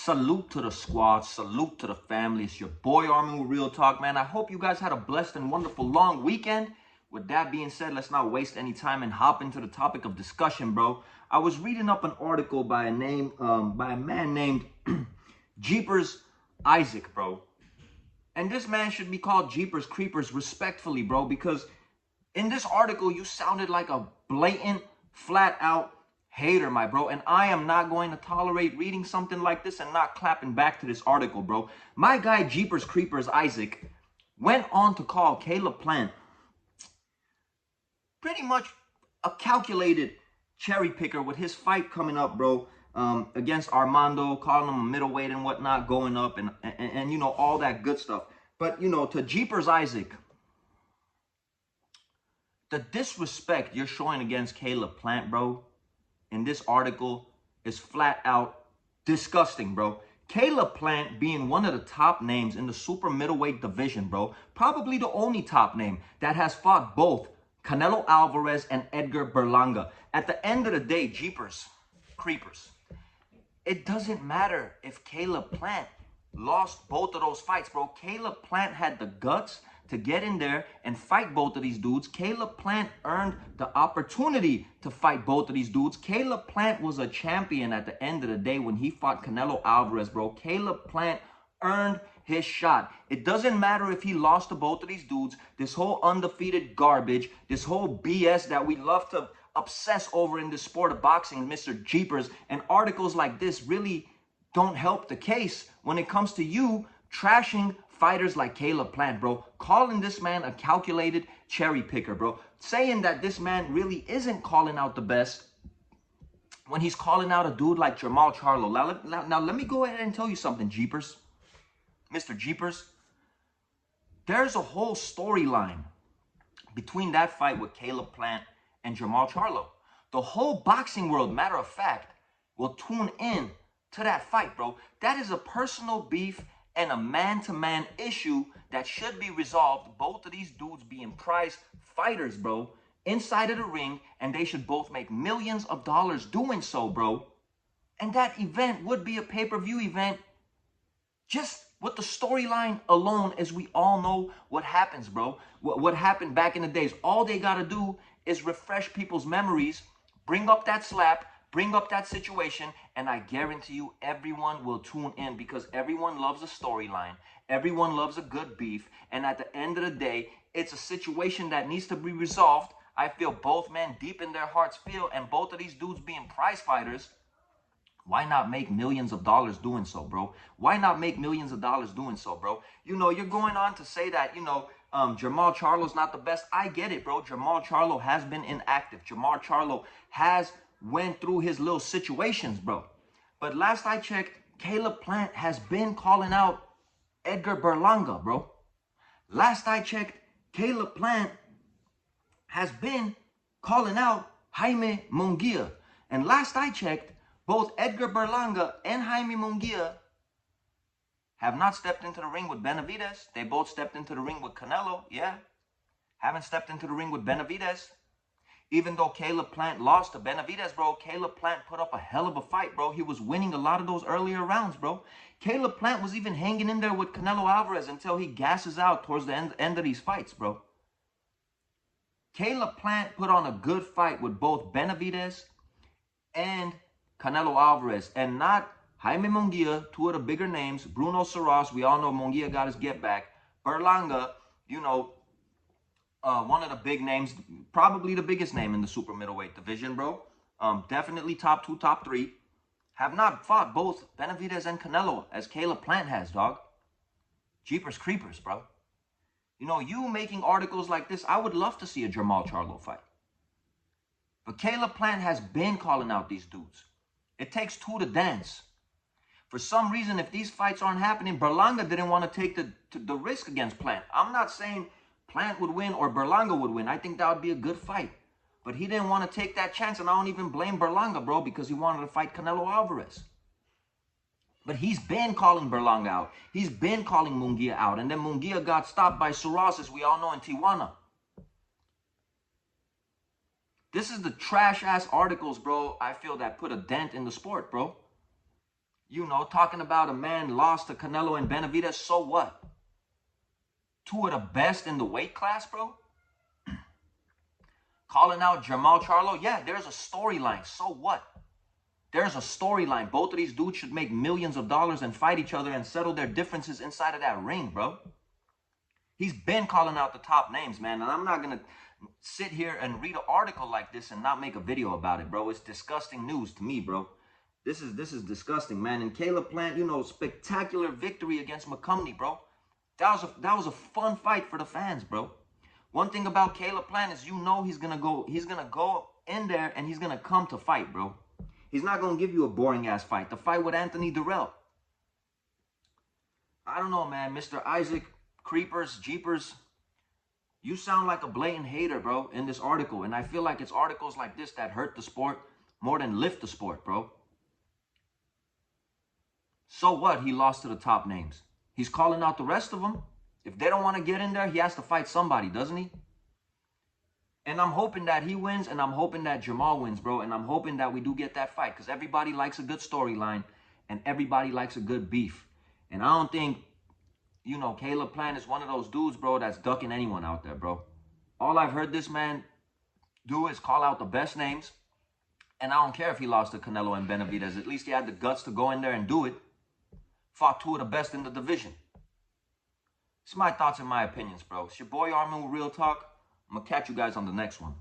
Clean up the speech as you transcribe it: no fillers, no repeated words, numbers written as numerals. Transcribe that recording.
Salute to the squad. Salute to the family. It's your boy Armin with Real Talk, man. I hope you guys had a blessed and wonderful long weekend. With that being said, let's not waste any time and hop into the topic of discussion, bro. I was reading up an article by a man named Jeepers Isaac, bro. And this man should be called Jeepers Creepers respectfully, bro, because in this article, you sounded like a blatant, flat-out hater, my bro. And I am not going to tolerate reading something like this and not clapping back to this article, bro. My guy, Jeepers Creepers Isaac, went on to call Caleb Plant pretty much a calculated cherry picker with his fight coming up, bro, against Armando, calling him a middleweight and whatnot, going up and you know, all that good stuff. But, you know, to Jeepers Isaac, the disrespect you're showing against Caleb Plant, bro, in this article is flat out disgusting, bro. Caleb Plant being one of the top names in the super middleweight division, bro. Probably the only top name that has fought both Canelo Alvarez and Edgar Berlanga. At the end of the day, Jeepers Creepers, it doesn't matter if Caleb Plant lost both of those fights, bro. Caleb Plant had the guts to get in there and fight both of these dudes. Caleb Plant earned the opportunity to fight both of these dudes. Caleb Plant was a champion at the end of the day when he fought Canelo Alvarez, bro. Caleb Plant earned his shot. It doesn't matter if he lost to both of these dudes. This whole undefeated garbage, this whole BS that we love to obsess over in the sport of boxing, Mr. Jeepers, and articles like this really don't help the case when it comes to you trashing fighters like Caleb Plant, bro. Calling this man a calculated cherry picker, bro. Saying that this man really isn't calling out the best when he's calling out a dude like Jermall Charlo. Now, let me go ahead and tell you something, Jeepers. Mr. Jeepers. There's a whole storyline between that fight with Caleb Plant and Jermall Charlo. The whole boxing world, matter of fact, will tune in to that fight, bro. That is a personal beef and a man-to-man issue that should be resolved. Both of these dudes being prize fighters, bro, inside of the ring, and they should both make millions of dollars doing so, bro. And that event would be a pay-per-view event just with the storyline alone, as we all know what happens, bro. What happened back in the days. All they got to do is refresh people's memories, bring up that slap, bring up that situation, and I guarantee you everyone will tune in because everyone loves a storyline. Everyone loves a good beef. And at the end of the day, it's a situation that needs to be resolved. I feel both men deep in their hearts feel, and both of these dudes being prize fighters, why not make millions of dollars doing so, bro? Why not make millions of dollars doing so, bro? You know, you're going on to say that, you know, Jermall Charlo's not the best. I get it, bro. Jermall Charlo has been inactive. Jermall Charlo has went through his little situations, bro. But last I checked, Caleb Plant has been calling out Edgar Berlanga, bro. Last I checked, Caleb Plant has been calling out Jaime Munguia. And last I checked, both Edgar Berlanga and Jaime Munguia have not stepped into the ring with Benavidez. They both stepped into the ring with Canelo, yeah. Haven't stepped into the ring with Benavidez. Even though Caleb Plant lost to Benavidez, bro, Caleb Plant put up a hell of a fight, bro. He was winning a lot of those earlier rounds, bro. Caleb Plant was even hanging in there with Canelo Alvarez until he gasses out towards the end of these fights, bro. Caleb Plant put on a good fight with both Benavidez and Canelo Alvarez, and not Jaime Munguia, two of the bigger names. Bruno Saras, we all know Munguia got his get back. Berlanga, you know, one of the big names, probably the biggest name in the super middleweight division, bro. Definitely top 2, top 3. Have not fought both Benavidez and Canelo as Caleb Plant has, dog. Jeepers Creepers, bro. You know, you making articles like this, I would love to see a Jermall Charlo fight. But Caleb Plant has been calling out these dudes. It takes two to dance. For some reason, if these fights aren't happening, Berlanga didn't want to take the risk against Plant. I'm not saying Plant would win or Berlanga would win. I think that would be a good fight. But he didn't want to take that chance, and I don't even blame Berlanga, bro, because he wanted to fight Canelo Alvarez. But he's been calling Berlanga out. He's been calling Munguia out. And then Munguia got stopped by Saras, as we all know, in Tijuana. This is the trash-ass articles, bro, I feel that put a dent in the sport, bro. You know, talking about a man lost to Canelo and Benavidez, so what? Two of the best in the weight class, bro. Calling out Jamal Charlo, yeah, there's a storyline, so what? There's a storyline. Both of these dudes should make millions of dollars and fight each other and settle their differences inside of that ring, bro. He's been calling out the top names, man, and I'm not going to sit here and read an article like this and not make a video about it, bro. It's disgusting news to me, bro. This is disgusting, man. And Caleb Plant, you know, spectacular victory against McCumney, bro. That was a fun fight for the fans, bro. One thing about Caleb Plant is, you know, he's gonna go in there and he's gonna come to fight, bro. He's not gonna give you a boring ass fight. The fight with Anthony Durrell. I don't know, man. Mr. Isaac Creepers, Jeepers, you sound like a blatant hater, bro, in this article. And I feel like it's articles like this that hurt the sport more than lift the sport, bro. So what? He lost to the top names. He's calling out the rest of them. If they don't want to get in there, he has to fight somebody, doesn't he? And I'm hoping that he wins, and I'm hoping that Jamal wins, bro. And I'm hoping that we do get that fight, because everybody likes a good storyline, and everybody likes a good beef. And I don't think, you know, Caleb Plant is one of those dudes, bro, that's ducking anyone out there, bro. All I've heard this man do is call out the best names. And I don't care if he lost to Canelo and Benavidez. At least he had the guts to go in there and do it. Fought two of the best in the division. It's my thoughts and my opinions, bro. It's your boy Armin with Real Talk. I'm going to catch you guys on the next one.